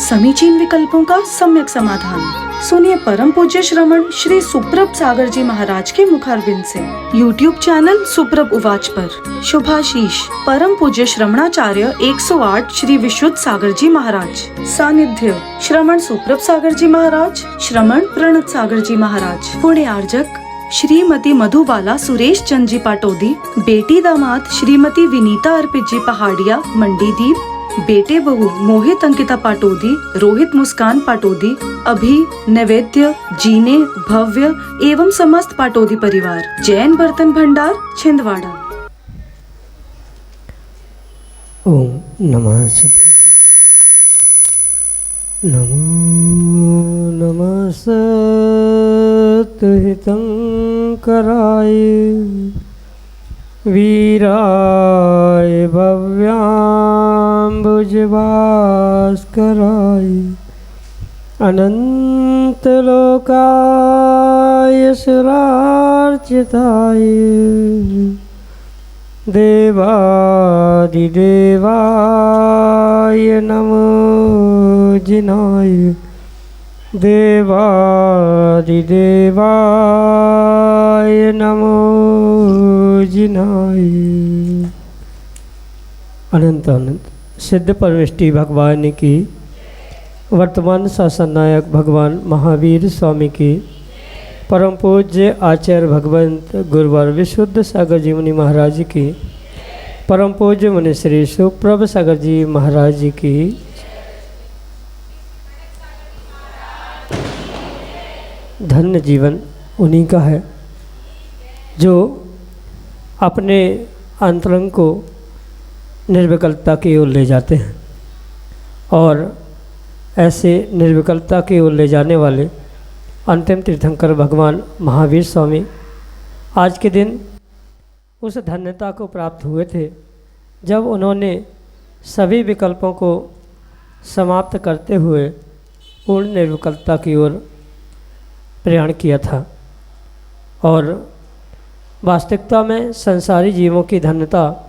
समीचीन विकल्पों का सम्यक समाधान। सुनिए परम पूज्य श्रमण श्री सुप्रभ सागर जी महाराज के मुखारबिंद से YouTube चैनल सुप्रभ उवाच पर शुभाशीष परम पूज्य श्रमणाचार्य 108 श्री विशुद्ध सागर जी महाराज। सानिध्य श्रमण सुप्रभ सागर जी महाराज, श्रमण प्रणत सागर जी महाराज। पुण्य आर्जक श्रीमती मधुबाला सुरेश चंद जी पाटोदी, बेटी दामाद श्रीमती विनीता अर्पित जी पहाड़िया मंडीदीप, बेटे बहू मोहित अंकिता पाटोदी, रोहित मुस्कान पाटोदी, अभी नैवेद्य जीने भव्य एवं समस्त पाटोदी परिवार। जैन बर्तन भंडार छिंदवाड़ा। ओम नमः सदेव। नमो नमः सतहितं कराय वीराय भव्याम्बुजभास्कराय अनन्तलोकाय सुरार्चिताय देवादिदेवाय नमो जिनाय देवादिदेवाय नमो जिनाय। अनंत अनंत सिद्ध परमेष्टि भगवान की, वर्तमान शासन नायक भगवान महावीर स्वामी की, परम पूज्य आचार्य भगवंत गुरुवर विशुद्ध सागर जी मुनि महाराज की, परम पूज्य मुनि श्री सुप्रभ सागर जी महाराज की। धन्य जीवन उन्हीं का है जो अपने अंतरंग को निर्विकल्पता की ओर ले जाते हैं, और ऐसे निर्विकल्पता की ओर ले जाने वाले अंतिम तीर्थंकर भगवान महावीर स्वामी आज के दिन उस धन्यता को प्राप्त हुए थे जब उन्होंने सभी विकल्पों को समाप्त करते हुए पूर्ण निर्विकल्पता की ओर प्रयाण किया था। और वास्तविकता में संसारी जीवों की धन्यता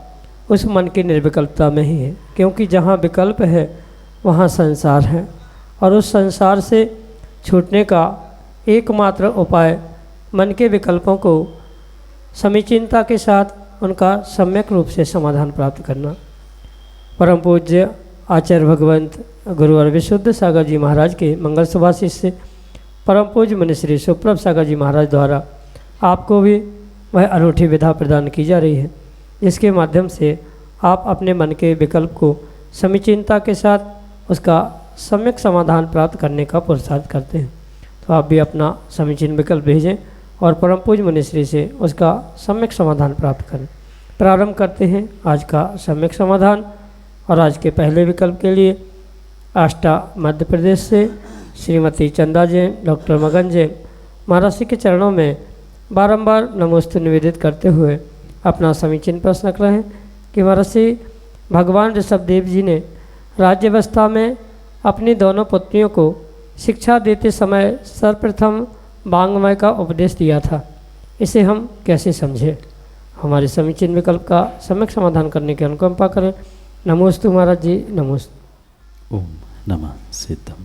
उस मन की निर्विकल्पता में ही है, क्योंकि जहाँ विकल्प है वहाँ संसार है, और उस संसार से छूटने का एकमात्र उपाय मन के विकल्पों को समीचीनता के साथ उनका सम्यक रूप से समाधान प्राप्त करना। परम पूज्य आचार्य भगवंत गुरुवर विशुद्ध सागर जी महाराज के मंगल सुभाषिष से परम पूज्य मुनि श्री सुप्रभ सागर जी महाराज द्वारा आपको भी वह अनूठी विधा प्रदान की जा रही है, जिसके माध्यम से आप अपने मन के विकल्प को समीचीनता के साथ उसका सम्यक समाधान प्राप्त करने का पुरुषार्थ करते हैं। तो आप भी अपना समीचीन विकल्प भेजें और परम पूज्य मुनि श्री से उसका सम्यक समाधान प्राप्त करें। प्रारंभ करते हैं आज का सम्यक समाधान। और आज के पहले विकल्प के लिए आष्टा मध्य प्रदेश से श्रीमती चंदा जैन, डॉक्टर मगन जैन महाराज के चरणों में बारंबार नमोस्तु निवेदित करते हुए अपना समीचीन प्रश्न रख रहे हैं कि महाराज भगवान ऋषभदेव जी ने राज्य व्यवस्था में अपनी दोनों पुत्रियों को शिक्षा देते समय सर्वप्रथम वांग्मय का उपदेश दिया था, इसे हम कैसे समझें? हमारे समीचीन विकल्प का सम्यक समाधान करने की अनुकंपा करें। नमोस्तु महाराज जी, नमोस्तु। ओम नमः सिद्धम।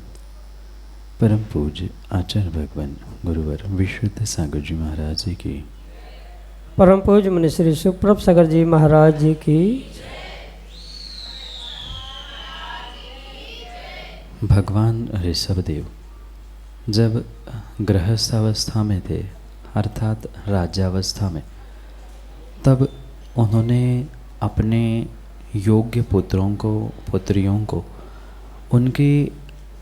परम पूज्य आचार्य भगवान गुरुवर विशुद्ध सागर जी महाराज जी की, परम पूज्य मुनि श्री सुप्रभ सागर जी महाराज जी की। भगवान ऋषभदेव जब गृहस्थावस्था में थे, अर्थात राज्यावस्था में, तब उन्होंने अपने योग्य पुत्रों को, पुत्रियों को उनकी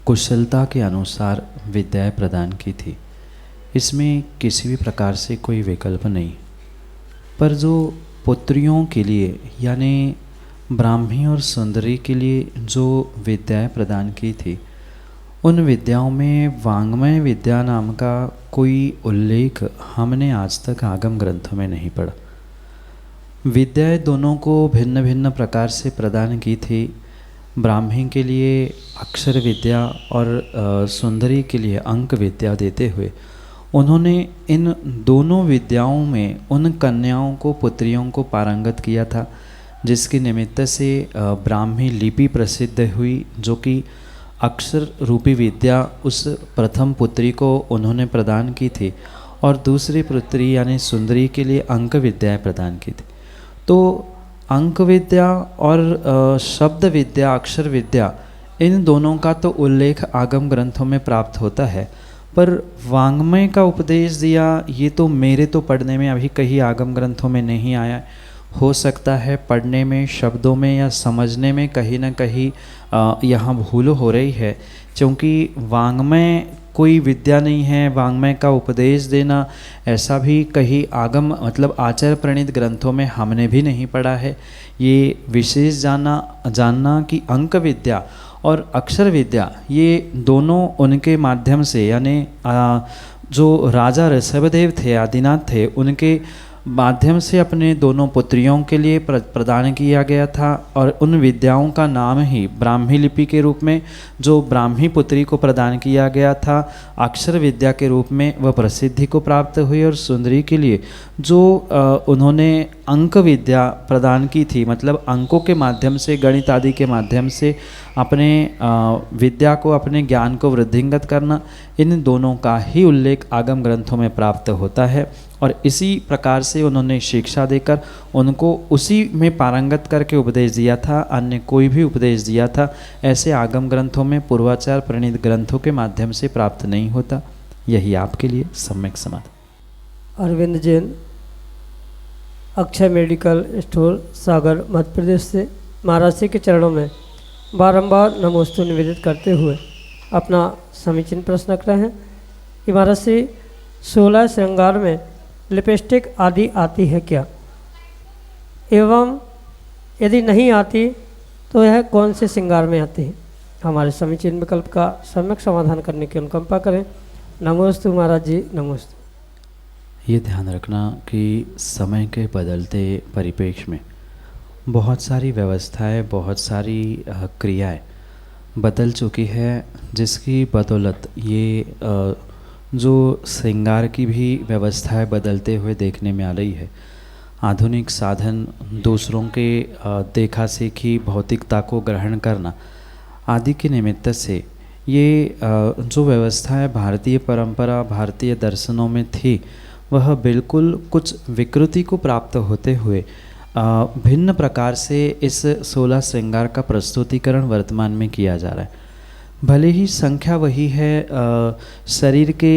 कुशलता के अनुसार विद्याएं प्रदान की थी। इसमें किसी भी प्रकार से कोई विकल्प नहीं। पर जो पुत्रियों के लिए यानी ब्राह्मी और सुंदरी के लिए जो विद्याएं प्रदान की थी, उन विद्याओं में वांग्मय विद्या नाम का कोई उल्लेख हमने आज तक आगम ग्रंथों में नहीं पढ़ा। विद्याएं दोनों को भिन्न भिन्न प्रकार से प्रदान की थी। ब्राह्मी के लिए अक्षर विद्या और सुंदरी के लिए अंक विद्या देते हुए उन्होंने इन दोनों विद्याओं में उन कन्याओं को, पुत्रियों को पारंगत किया था, जिसके निमित्त से ब्राह्मी लिपि प्रसिद्ध हुई, जो कि अक्षर रूपी विद्या उस प्रथम पुत्री को उन्होंने प्रदान की थी और दूसरी पुत्री यानी सुंदरी के लिए अंक विद्याएँ प्रदान की थी। तो अंक विद्या और शब्द विद्या, अक्षर विद्या, इन दोनों का तो उल्लेख आगम ग्रंथों में प्राप्त होता है, पर वाङ्मय का उपदेश दिया ये तो मेरे तो पढ़ने में अभी कहीं आगम ग्रंथों में नहीं आया। हो सकता है पढ़ने में, शब्दों में या समझने में कहीं ना कहीं यहाँ भूल हो रही है, क्योंकि वाङ्मय कोई विद्या नहीं है। वाङ्मय का उपदेश देना ऐसा भी कहीं आगम मतलब आचार्य प्रणीत ग्रंथों में हमने भी नहीं पढ़ा है। ये विशेष जानना कि अंक विद्या और अक्षर विद्या ये दोनों उनके माध्यम से, यानी जो राजा ऋषभदेव थे, आदिनाथ थे, उनके माध्यम से अपने दोनों पुत्रियों के लिए प्रदान किया गया था। और उन विद्याओं का नाम ही ब्राह्मी लिपि के रूप में जो ब्राह्मी पुत्री को प्रदान किया गया था, अक्षर विद्या के रूप में वह प्रसिद्धि को प्राप्त हुई। और सुंदरी के लिए जो उन्होंने अंक विद्या प्रदान की थी, मतलब अंकों के माध्यम से, गणित आदि के माध्यम से अपने विद्या को, अपने ज्ञान को वृद्धिंगत करना, इन दोनों का ही उल्लेख आगम ग्रंथों में प्राप्त होता है। और इसी प्रकार से उन्होंने शिक्षा देकर उनको उसी में पारंगत करके उपदेश दिया था, अन्य कोई भी उपदेश दिया था ऐसे आगम ग्रंथों में, पूर्वाचार प्रणीत ग्रंथों के माध्यम से प्राप्त नहीं होता। यही आपके लिए सम्यक समाधान। अरविंद जैन, अक्षय मेडिकल स्टोर, सागर, मध्य प्रदेश से महाराज जी के चरणों में बारंबार नमोस्तु निवेदित करते हुए अपना समीचीन प्रश्न रख रहे हैं कि महाराज जी 16 श्रृंगार में लिपस्टिक आदि आती है क्या, एवं यदि नहीं आती तो यह कौन से श्रृंगार में आती है? हमारे समीचीन विकल्प का सम्यक समाधान करने की अनुकंपा करें। नमोस्तु महाराज जी, नमोस्तु। ये ध्यान रखना कि समय के बदलते परिप्रेक्ष्य में बहुत सारी व्यवस्थाएं, बहुत सारी क्रियाएं बदल चुकी है, जिसकी बदौलत ये जो श्रृंगार की भी व्यवस्थाएं बदलते हुए देखने में आ रही है। आधुनिक साधन, दूसरों के देखा सीखी भौतिकता को ग्रहण करना आदि के निमित्त से ये जो व्यवस्थाएं भारतीय परंपरा, भारतीय दर्शनों में थी, वह बिल्कुल कुछ विकृति को प्राप्त होते हुए भिन्न प्रकार से इस 16 श्रृंगार का प्रस्तुतिकरण वर्तमान में किया जा रहा है। भले ही संख्या वही है, शरीर के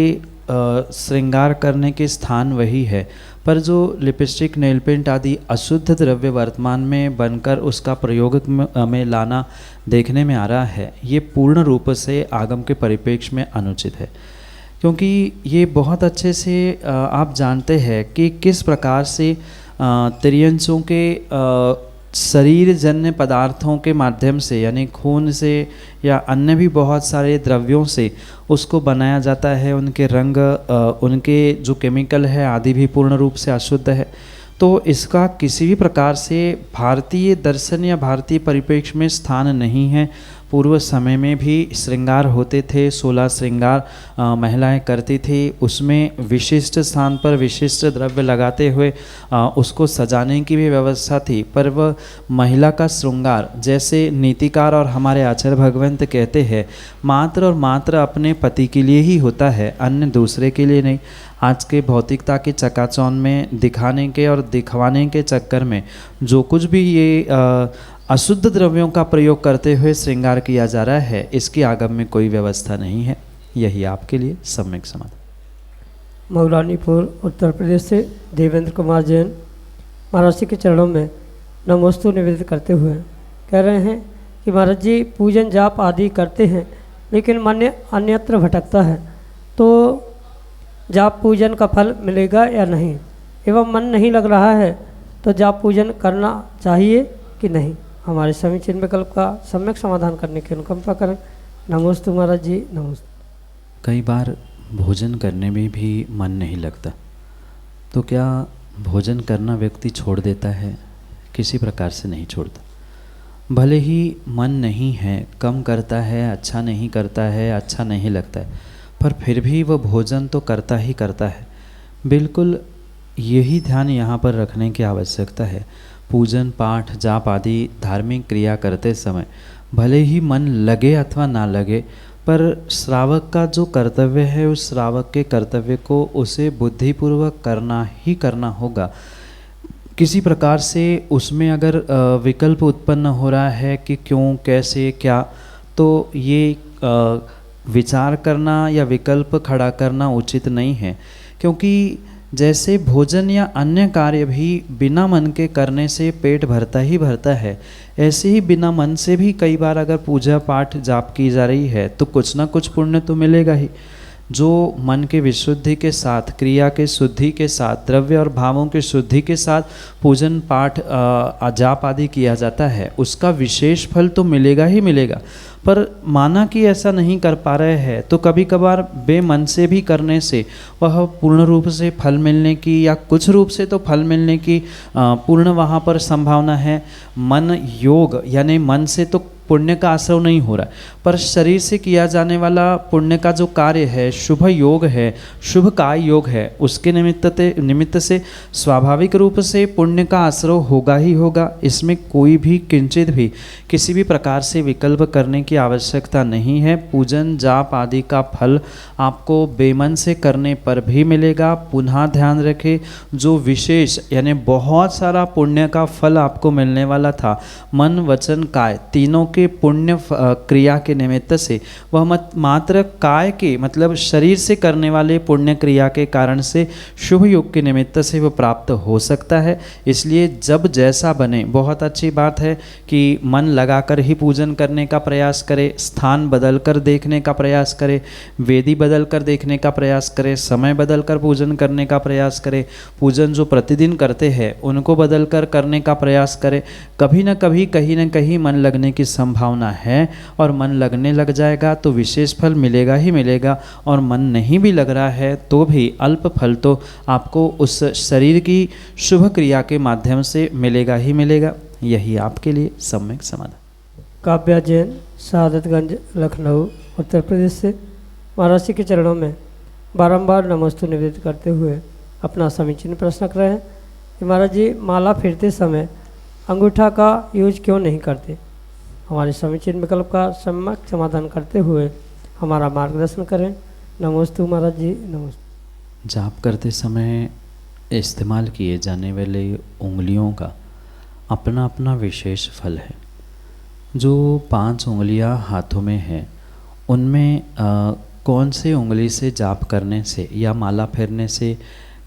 श्रृंगार करने के स्थान वही है, पर जो लिपस्टिक, नेल पेंट आदि अशुद्ध द्रव्य वर्तमान में बनकर उसका प्रयोग में लाना देखने में आ रहा है, ये पूर्ण रूप से आगम के परिप्रेक्ष्य में अनुचित है। क्योंकि ये बहुत अच्छे से आप जानते हैं कि किस प्रकार से त्रियंशों के शरीर जन्य पदार्थों के माध्यम से, यानी खून से या अन्य भी बहुत सारे द्रव्यों से उसको बनाया जाता है। उनके रंग, उनके जो केमिकल है आदि भी पूर्ण रूप से अशुद्ध है। तो इसका किसी भी प्रकार से भारतीय दर्शन या भारतीय परिप्रेक्ष्य में स्थान नहीं है। पूर्व समय में भी श्रृंगार होते थे, 16 श्रृंगार महिलाएं करती थी, उसमें विशिष्ट स्थान पर विशिष्ट द्रव्य लगाते हुए उसको सजाने की भी व्यवस्था थी। पर वह महिला का श्रृंगार, जैसे नीतिकार और हमारे आचार्य भगवंत कहते हैं, मात्र और मात्र अपने पति के लिए ही होता है, अन्य दूसरे के लिए नहीं। आज के भौतिकता के चकाचौंध में दिखाने के और दिखवाने के चक्कर में जो कुछ भी ये अशुद्ध द्रव्यों का प्रयोग करते हुए श्रृंगार किया जा रहा है, इसकी आगम में कोई व्यवस्था नहीं है। यही आपके लिए सम्यक समाधान। मौलानीपुर उत्तर प्रदेश से देवेंद्र कुमार जैन, महाराज जी के चरणों में नमोस्तु निवेदित करते हुए कह रहे हैं कि महाराज जी पूजन जाप आदि करते हैं, लेकिन मन अन्यत्र भटकता है, तो जाप पूजन का फल मिलेगा या नहीं? एवं मन नहीं लग रहा है तो जाप पूजन करना चाहिए कि नहीं? हमारे समीचीन विकल्प का सम्यक समाधान करने की अनुकंपा करें। नमोस्तु महाराज जी, नमोस्तु। कई बार भोजन करने में भी मन नहीं लगता, तो क्या भोजन करना व्यक्ति छोड़ देता है? किसी प्रकार से नहीं छोड़ता। भले ही मन नहीं है, कम करता है, अच्छा नहीं करता है, अच्छा नहीं लगता है, पर फिर भी वह भोजन तो करता ही करता है। बिल्कुल यही ध्यान यहाँ पर रखने की आवश्यकता है। पूजन पाठ जाप आदि धार्मिक क्रिया करते समय भले ही मन लगे अथवा ना लगे, पर श्रावक का जो कर्तव्य है उस श्रावक के कर्तव्य को उसे बुद्धिपूर्वक करना ही करना होगा। किसी प्रकार से उसमें अगर विकल्प उत्पन्न हो रहा है कि क्यों, कैसे, क्या, तो ये विचार करना या विकल्प खड़ा करना उचित नहीं है। क्योंकि जैसे भोजन या अन्य कार्य भी बिना मन के करने से पेट भरता ही भरता है, ऐसे ही बिना मन से भी कई बार अगर पूजा पाठ जाप की जा रही है तो कुछ ना कुछ पुण्य तो मिलेगा ही। जो मन के विशुद्धि के साथ, क्रिया के शुद्धि के साथ, द्रव्य और भावों की शुद्धि के साथ पूजन पाठ जाप आदि किया जाता है, उसका विशेष फल तो मिलेगा ही मिलेगा। पर माना कि ऐसा नहीं कर पा रहे हैं तो कभी कभार बेमन से भी करने से वह पूर्ण रूप से फल मिलने की या कुछ रूप से तो फल मिलने की पूर्ण वहाँ पर संभावना है। मन योग यानी मन से तो पुण्य का आश्रव नहीं हो रहा है, पर शरीर से किया जाने वाला पुण्य का जो कार्य है, शुभ योग है, शुभ काय योग है, उसके निमित्त से स्वाभाविक रूप से पुण्य का आश्रव होगा ही होगा। इसमें कोई भी किंचित भी किसी भी प्रकार से विकल्प करने की आवश्यकता नहीं है। पूजन जाप आदि का फल आपको बेमन से करने पर भी मिलेगा। पुनः ध्यान रखें, जो विशेष यानी बहुत सारा पुण्य का फल आपको मिलने वाला था, मन वचन काय तीनों के पुण्य क्रिया के निमित्त से, वह मात्र काय के मतलब शरीर से करने वाले पुण्य क्रिया के कारण से शुभ योग के निमित्त से वह प्राप्त हो सकता है। इसलिए जब जैसा बने, बहुत अच्छी बात है कि मन लगाकर ही पूजन करने का प्रयास करे, स्थान बदल कर देखने का प्रयास करे, वेदी बदल कर देखने का प्रयास करे, समय बदल कर पूजन करने का प्रयास करे, पूजन जो प्रतिदिन करते हैं उनको बदल कर करने का प्रयास करे। कभी न कभी कहीं न कहीं मन लगने की संभावना है, और मन लगने लग जाएगा तो विशेष फल मिलेगा ही मिलेगा। और मन नहीं भी लग रहा है तो भी अल्प फल तो आपको उस शरीर की शुभ क्रिया के माध्यम से मिलेगा ही मिलेगा। यही आपके लिए सम्यक समाधान। काव्या जैन, शहादतगंज, लखनऊ, उत्तर प्रदेश से महाराज जी के चरणों में बारंबार नमस्तु निवेदित करते हुए अपना समीचीन प्रश्न कर रहे हैं कि महाराज जी, माला फेरते समय अंगूठा का यूज क्यों नहीं करते? हमारे समीचीन विकल्प का सम्यक समाधान करते हुए हमारा मार्गदर्शन करें। नमोस्तु महाराज जी, नमस्ते। जाप करते समय इस्तेमाल किए जाने वाले उंगलियों का अपना अपना विशेष फल है। जो 5 उंगलियां हाथों में हैं, उनमें कौन से उंगली से जाप करने से या माला फेरने से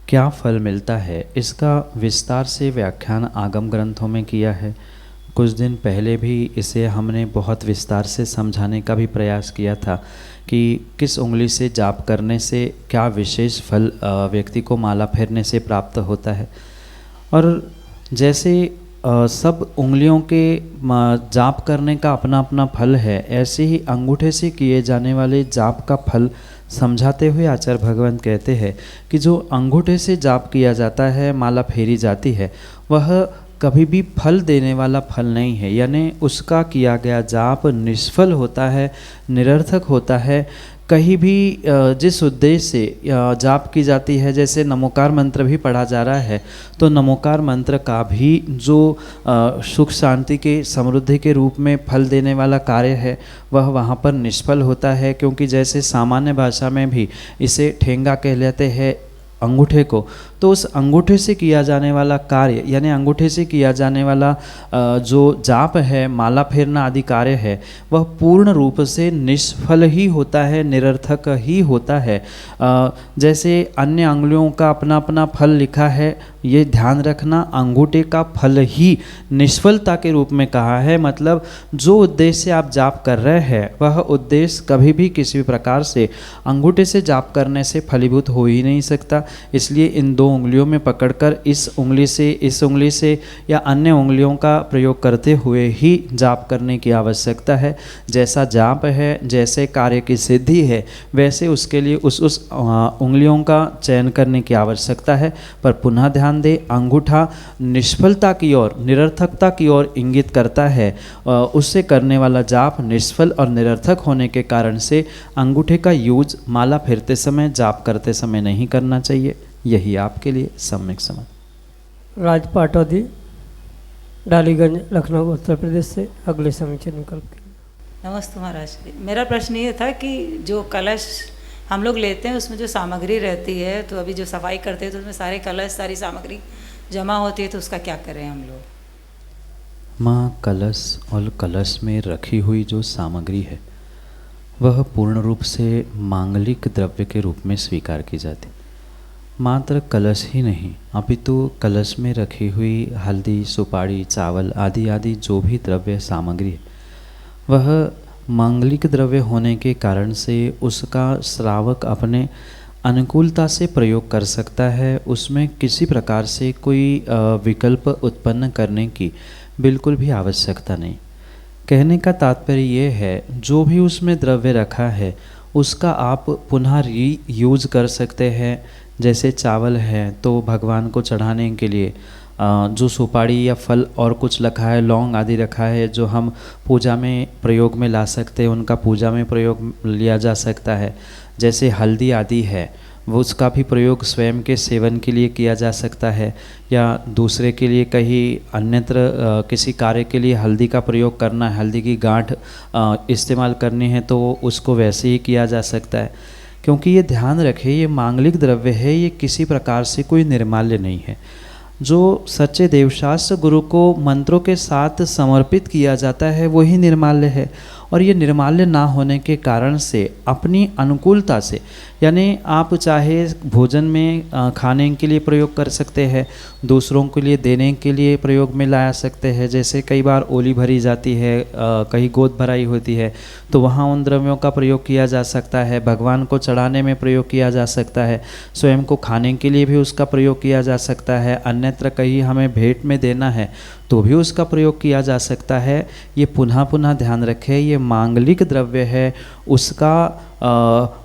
क्या फल मिलता है, इसका विस्तार से व्याख्यान आगम ग्रंथों में किया है। कुछ दिन पहले भी इसे हमने बहुत विस्तार से समझाने का भी प्रयास किया था कि किस उंगली से जाप करने से क्या विशेष फल व्यक्ति को माला फेरने से प्राप्त होता है। और जैसे सब उंगलियों के जाप करने का अपना अपना फल है, ऐसे ही अंगूठे से किए जाने वाले जाप का फल समझाते हुए आचार्य भगवंत कहते हैं कि जो अंगूठे से जाप किया जाता है, माला फेरी जाती है, वह कभी भी फल देने वाला फल नहीं है। यानी उसका किया गया जाप निष्फल होता है, निरर्थक होता है। कहीं भी जिस उद्देश्य से जाप की जाती है, जैसे नमोकार मंत्र भी पढ़ा जा रहा है, तो नमोकार मंत्र का भी जो सुख शांति के समृद्धि के रूप में फल देने वाला कार्य है, वह वहाँ पर निष्फल होता है। क्योंकि जैसे सामान्य भाषा में भी इसे ठेंगा कह लेते हैं अंगूठे को, तो उस अंगूठे से किया जाने वाला कार्य यानी अंगूठे से किया जाने वाला जो जाप है, माला फेरना आदि कार्य है, वह पूर्ण रूप से निष्फल ही होता है, निरर्थक ही होता है। जैसे अन्य अंगुलियों का अपना अपना फल लिखा है, ये ध्यान रखना, अंगूठे का फल ही निष्फलता के रूप में कहा है। मतलब जो उद्देश्य से आप जाप कर रहे हैं, वह उद्देश्य कभी भी किसी भी प्रकार से अंगूठे से जाप करने से फलीभूत हो ही नहीं सकता। इसलिए इन 2 उंगलियों में पकड़कर इस उंगली से या अन्य उंगलियों का प्रयोग करते हुए ही जाप करने की आवश्यकता है। जैसा जाप है, जैसे कार्य की सिद्धि है, वैसे उसके लिए उस उंगलियों का चयन करने की आवश्यकता है। पर पुनः ध्यान दें, अंगूठा निष्फलता की ओर, निरर्थकता की ओर इंगित करता है। उससे करने वाला जाप निष्फल और निरर्थक होने के कारण से अंगूठे का यूज माला फेरते समय, जाप करते समय नहीं करना चाहिए। यही आपके लिए सम्यक समाधान। राज पाटौदी, डालीगंज, लखनऊ, उत्तर प्रदेश से अगले समीचीन विकल्प के नमस्ते महाराज। मेरा प्रश्न ये था कि जो कलश हम लोग लेते हैं उसमें जो सामग्री रहती है, तो अभी जो सफाई करते हैं तो उसमें सारे कलश सारी सामग्री जमा होती है, तो उसका क्या करें हम लोग? माँ, कलश और कलश में रखी हुई जो सामग्री है वह पूर्ण रूप से मांगलिक द्रव्य के रूप में स्वीकार की जाती। मात्र कलश ही नहीं, अपितु कलश में रखी हुई हल्दी, सुपारी, चावल आदि आदि जो भी द्रव्य सामग्री है वह मांगलिक द्रव्य होने के कारण से उसका श्रावक अपने अनुकूलता से प्रयोग कर सकता है। उसमें किसी प्रकार से कोई विकल्प उत्पन्न करने की बिल्कुल भी आवश्यकता नहीं। कहने का तात्पर्य ये है, जो भी उसमें द्रव्य रखा है उसका आप पुनः रीयूज कर सकते हैं। जैसे चावल है तो भगवान को चढ़ाने के लिए जो सुपारी या फल और कुछ रखा है, लौंग आदि रखा है, जो हम पूजा में प्रयोग में ला सकते हैं, उनका पूजा में प्रयोग लिया जा सकता है। जैसे हल्दी आदि है वो उसका भी प्रयोग स्वयं के सेवन के लिए किया जा सकता है, या दूसरे के लिए कहीं अन्यत्र किसी कार्य के लिए हल्दी का प्रयोग करना है, हल्दी की गांठ इस्तेमाल करनी है तो उसको वैसे ही किया जा सकता है। क्योंकि ये ध्यान रखें, ये मांगलिक द्रव्य है, ये किसी प्रकार से कोई निर्माल्य नहीं है। जो सच्चे देवशास्त्र गुरु को मंत्रों के साथ समर्पित किया जाता है वही निर्माल्य है। और ये निर्माल्य ना होने के कारण से अपनी अनुकूलता से, यानी आप चाहे भोजन में खाने के लिए प्रयोग कर सकते हैं, दूसरों के लिए देने के लिए प्रयोग में लाया सकते हैं। जैसे कई बार ओली भरी जाती है, कहीं गोद भराई होती है, तो वहाँ उन द्रव्यों का प्रयोग किया जा सकता है। भगवान को चढ़ाने में प्रयोग किया जा सकता है, स्वयं को खाने के लिए भी उसका प्रयोग किया जा सकता है। अन्यत्र कहीं हमें भेंट में देना है तो भी उसका प्रयोग किया जा सकता है। ये पुनः पुनः ध्यान रखें, ये मांगलिक द्रव्य है, उसका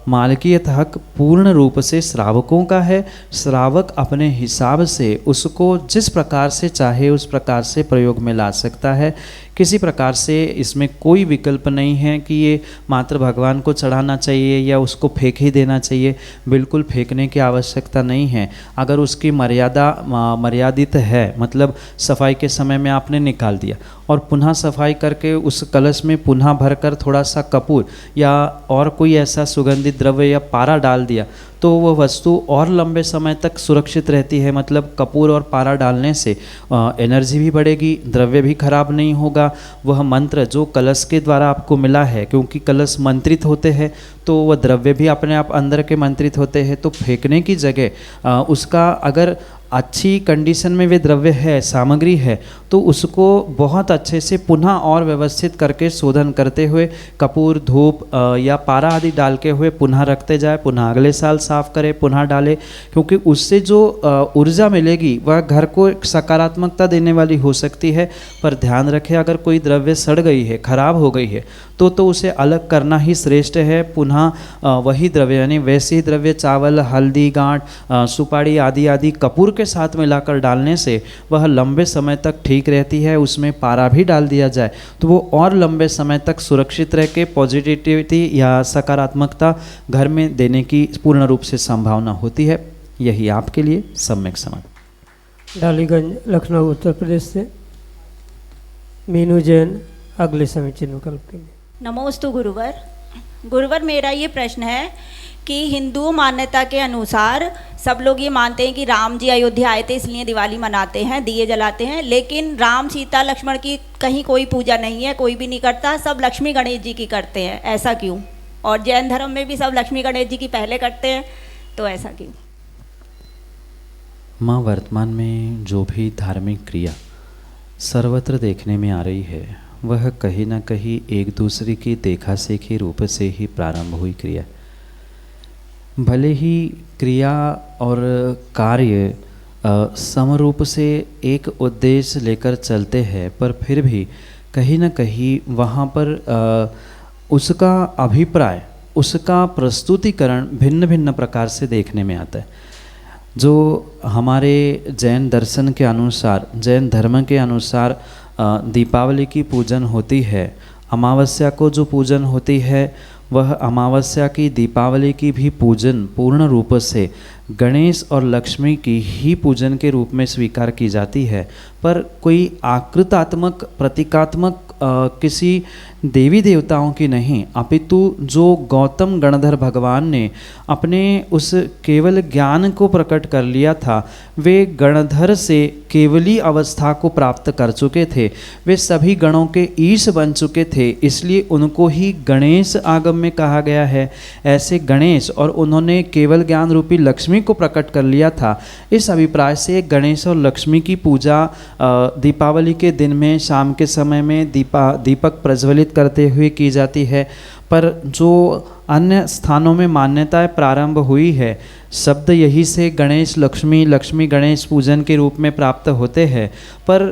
मालकियत हक पूर्ण रूप से श्रावकों का है। श्रावक अपने हिसाब से उसको जिस प्रकार से चाहे उस प्रकार से प्रयोग में ला सकता है। किसी प्रकार से इसमें कोई विकल्प नहीं है कि ये मात्र भगवान को चढ़ाना चाहिए या उसको फेंक ही देना चाहिए। बिल्कुल फेंकने की आवश्यकता नहीं है। अगर उसकी मर्यादा मर्यादित है, मतलब सफाई के समय में आपने निकाल दिया और पुनः सफाई करके उस कलश में पुनः भरकर थोड़ा सा कपूर या और कोई ऐसा सुगंधित द्रव्य या पारा डाल दिया, तो वह वस्तु और लंबे समय तक सुरक्षित रहती है। मतलब कपूर और पारा डालने से एनर्जी भी बढ़ेगी, द्रव्य भी खराब नहीं होगा। वह मंत्र जो कलश के द्वारा आपको मिला है, क्योंकि कलश मंत्रित होते हैं तो वह द्रव्य भी अपने आप अंदर के मंत्रित होते हैं, तो फेंकने की जगह उसका अगर अच्छी कंडीशन में वे द्रव्य है, सामग्री है, तो उसको बहुत अच्छे से पुनः और व्यवस्थित करके शोधन करते हुए कपूर, धूप या पारा आदि डाल के हुए पुनः रखते जाए, पुनः अगले साल साफ करें, पुनः डालें। क्योंकि उससे जो ऊर्जा मिलेगी वह घर को एक सकारात्मकता देने वाली हो सकती है। पर ध्यान रखें, अगर कोई द्रव्य सड़ गई है, खराब हो गई है, तो उसे अलग करना ही श्रेष्ठ है। पुनः वही द्रव्य, यानी वैसे ही द्रव्य चावल, हल्दी, गांठ, सुपारी आदि आदि कपूर के साथ मिलाकर डालने से वह लंबे समय तक ठीक रहती है। उसमें पारा भी डाल दिया जाए तो वो और लंबे समय तक सुरक्षित रह के पॉजिटिविटी या सकारात्मकता घर में देने की पूर्ण रूप से संभावना होती है। यही आपके लिए सम्यक समाधान। डालीगंज, लखनऊ, उत्तर प्रदेश से मीनू जैन अगले समीचीन विकल्प के लिए। नमोस्तु गुरुवर। गुरुवर, मेरा ये प्रश्न है कि हिंदू मान्यता के अनुसार सब लोग ये मानते हैं कि राम जी अयोध्या आए थे इसलिए दिवाली मनाते हैं, दिए जलाते हैं, लेकिन राम, सीता, लक्ष्मण की कहीं कोई पूजा नहीं है, कोई भी नहीं करता, सब लक्ष्मी गणेश जी की करते हैं। ऐसा क्यों? और जैन धर्म में भी सब लक्ष्मी गणेश जी की पहले करते हैं, तो ऐसा क्यों? माँ, वर्तमान में जो भी धार्मिक क्रिया सर्वत्र देखने में आ रही है वह कहीं ना कहीं एक दूसरे की देखा सेखी रूप से ही प्रारंभ हुई क्रिया। भले ही क्रिया और कार्य समरूप से एक उद्देश्य लेकर चलते हैं, पर फिर भी कहीं ना कहीं वहाँ पर उसका अभिप्राय, उसका प्रस्तुतिकरण भिन्न भिन्न प्रकार से देखने में आता है। जो हमारे जैन दर्शन के अनुसार, जैन धर्म के अनुसार दीपावली की पूजन होती है, अमावस्या को जो पूजन होती है, वह अमावस्या की, दीपावली की भी पूजन पूर्ण रूप से गणेश और लक्ष्मी की ही पूजन के रूप में स्वीकार की जाती है, पर कोई आकृतात्मक प्रतीकात्मक किसी देवी देवताओं की नहीं, अपितु जो गौतम गणधर भगवान ने अपने उस केवल ज्ञान को प्रकट कर लिया था, वे गणधर से केवली अवस्था को प्राप्त कर चुके थे, वे सभी गणों के ईश बन चुके थे, इसलिए उनको ही गणेश आगम में कहा गया है। ऐसे गणेश और उन्होंने केवल ज्ञान रूपी लक्ष्मी को प्रकट कर लिया था। इस अभिप्राय से गणेश और लक्ष्मी की पूजा दीपावली के दिन में शाम के समय में दीपक प्रज्वलित करते हुए की जाती है। पर जो अन्य स्थानों में मान्यताएं प्रारंभ हुई है, शब्द यही से गणेश लक्ष्मी लक्ष्मी गणेश पूजन के रूप में प्राप्त होते हैं। पर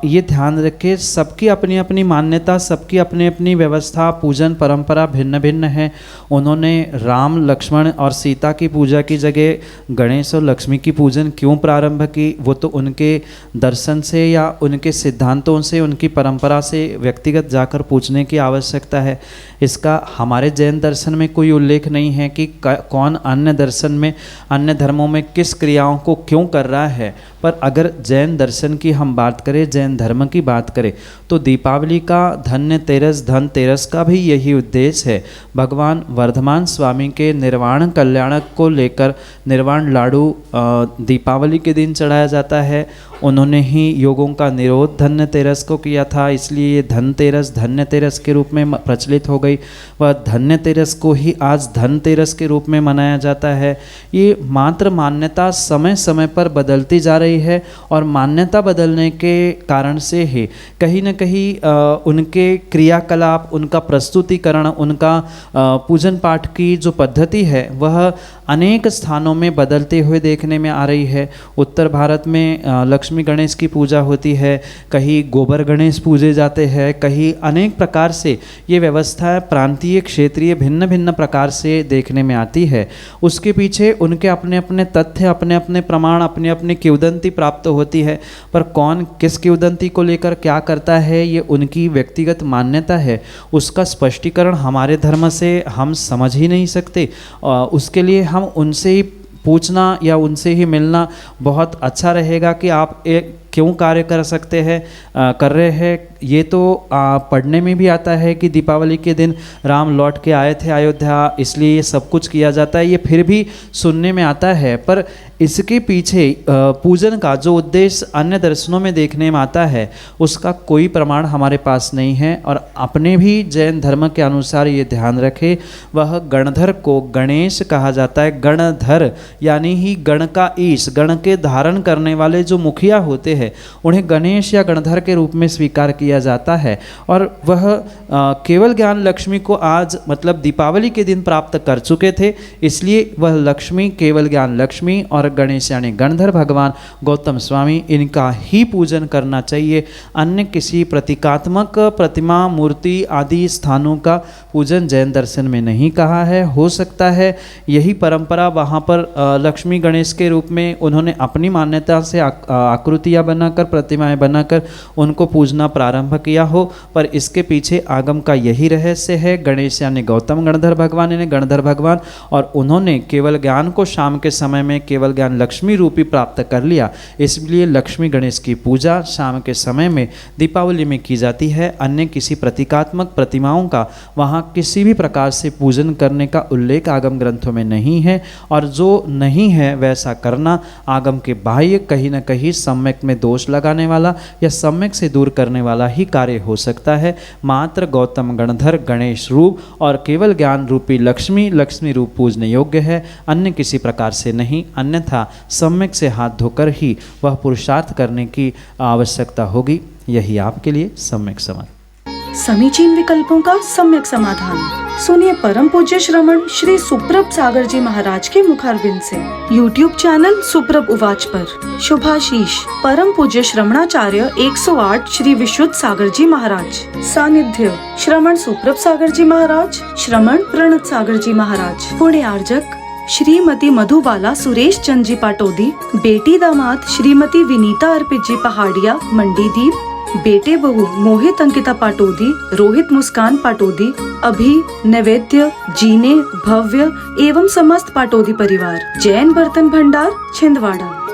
ये ध्यान रखें, सबकी अपनी अपनी मान्यता, सबकी अपनी अपनी व्यवस्था, पूजन परंपरा भिन्न भिन्न है। उन्होंने राम लक्ष्मण और सीता की पूजा की जगह गणेश और लक्ष्मी की पूजन क्यों प्रारंभ की, वो तो उनके दर्शन से या उनके सिद्धांतों से, उनकी परंपरा से व्यक्तिगत जाकर पूछने की आवश्यकता है। इसका हमारे जैन दर्शन में कोई उल्लेख नहीं है कि कौन अन्य दर्शन में, अन्य धर्मों में किस क्रियाओं को क्यों कर रहा है। पर अगर जैन दर्शन की हम बात करें, जैन धर्म की बात करें, तो दीपावली का धनतेरस का भी यही उद्देश्य है। भगवान वर्धमान स्वामी के निर्वाण कल्याणक को लेकर निर्वाण लाडू दीपावली के दिन चढ़ाया जाता है। उन्होंने ही योगों का निरोध धन्यतेरस को किया था, इसलिए ये धन्यतेरस के रूप में प्रचलित हो गई। वह धन्यतेरस को ही आज धनतेरस के रूप में मनाया जाता है। ये मात्र मान्यता समय समय पर बदलती जा रही है, और मान्यता बदलने के कारण से ही कहीं न कहीं उनके क्रियाकलाप, उनका प्रस्तुतिकरण, उनका पूजन पाठ की जो पद्धति है वह अनेक स्थानों में बदलते हुए देखने में आ रही है। उत्तर भारत में लक्ष्मी गणेश की पूजा होती है, कहीं गोबर गणेश पूजे जाते हैं, कहीं अनेक प्रकार से ये व्यवस्था प्रांतीय क्षेत्रीय भिन्न भिन्न प्रकार से देखने में आती है। उसके पीछे उनके अपने अपने तथ्य, अपने अपने प्रमाण, अपनी अपनी किंवदंती प्राप्त होती है। पर कौन किस किंवदंती को लेकर क्या करता है, ये उनकी व्यक्तिगत मान्यता है। उसका स्पष्टीकरण हमारे धर्म से हम समझ ही नहीं सकते। उसके लिए हम उनसे ही पूछना या उनसे ही मिलना बहुत अच्छा रहेगा कि आप क्यों कार्य कर सकते हैं, कर रहे हैं। ये तो पढ़ने में भी आता है कि दीपावली के दिन राम लौट के आए थे अयोध्या, इसलिए ये सब कुछ किया जाता है, ये फिर भी सुनने में आता है। पर इसके पीछे पूजन का जो उद्देश्य अन्य दर्शनों में देखने में आता है, उसका कोई प्रमाण हमारे पास नहीं है। और अपने भी जैन धर्म के अनुसार ये ध्यान रखें, वह गणधर को गणेश कहा जाता है। गणधर यानी ही गण का ईश, गण के धारण करने वाले जो मुखिया होते हैं, उन्हें गणेश या गणधर के रूप में स्वीकार किया जाता है। और वह केवल ज्ञान लक्ष्मी को आज मतलब दीपावली के दिन प्राप्त कर चुके थे, इसलिए वह लक्ष्मी, केवल ज्ञान लक्ष्मी और गणेश यानी गणधर भगवान गौतम स्वामी, इनका ही पूजन करना चाहिए। अन्य किसी प्रतीकात्मक प्रतिमा, मूर्ति आदि स्थानों का पूजन जैन दर्शन में नहीं कहा है। हो सकता है यही परंपरा वहाँ पर लक्ष्मी गणेश के रूप में उन्होंने अपनी मान्यता से आकृतियाँ बनाकर, प्रतिमाएं बनाकर उनको पूजना प्रारंभ किया हो। पर इसके पीछे आगम का यही रहस्य है। गणेश यानी गौतम गणधर भगवान यानी गणधर भगवान, और उन्होंने केवल ज्ञान को शाम के समय में केवल ज्ञान लक्ष्मी रूपी प्राप्त कर लिया, इसलिए लक्ष्मी गणेश की पूजा शाम के समय में दीपावली में की जाती है। अन्य किसी प्रतीकात्मक प्रतिमाओं का वहाँ किसी भी प्रकार से पूजन करने का उल्लेख आगम ग्रंथों में नहीं है, और जो नहीं है वैसा करना आगम के बाह्य कहीं न कहीं सम्यक में दोष लगाने वाला या सम्यक से दूर करने वाला ही कार्य हो सकता है। मात्र गौतम गणधर गणेश रूप और केवल ज्ञान रूपी लक्ष्मी रूप पूजने योग्य है, अन्य किसी प्रकार से नहीं। अन्यथा सम्यक से हाथ धोकर ही वह पुरुषार्थ करने की आवश्यकता होगी। यही आपके लिए सम्यक समाधान। समीचीन विकल्पों का सम्यक समाधान सुनिए परम पूज्य श्रमण श्री सुप्रभ सागर जी महाराज के मुखारविंद से। YouTube चैनल सुप्रभ उवाच पर शुभाशीष परम पूज्य श्रमणाचार्य 108 श्री विशुद्ध सागर जी महाराज। सानिध्य श्रमण सुप्रभ सागर जी महाराज, श्रमण प्रणत सागर जी महाराज। पुण्य आर्जक श्रीमती मधुबाला सुरेश चंद जी पाटोदी, बेटी दामाद श्रीमती विनीता अर्पित जी पहाड़िया मंडी दीप। बेटे बहू मोहित अंकिता पाटोदी, रोहित मुस्कान पाटोदी, अभि, नैवेद्य, जीने, भव्य एवं समस्त पाटोदी परिवार, जैन बर्तन भंडार, छिंदवाड़ा।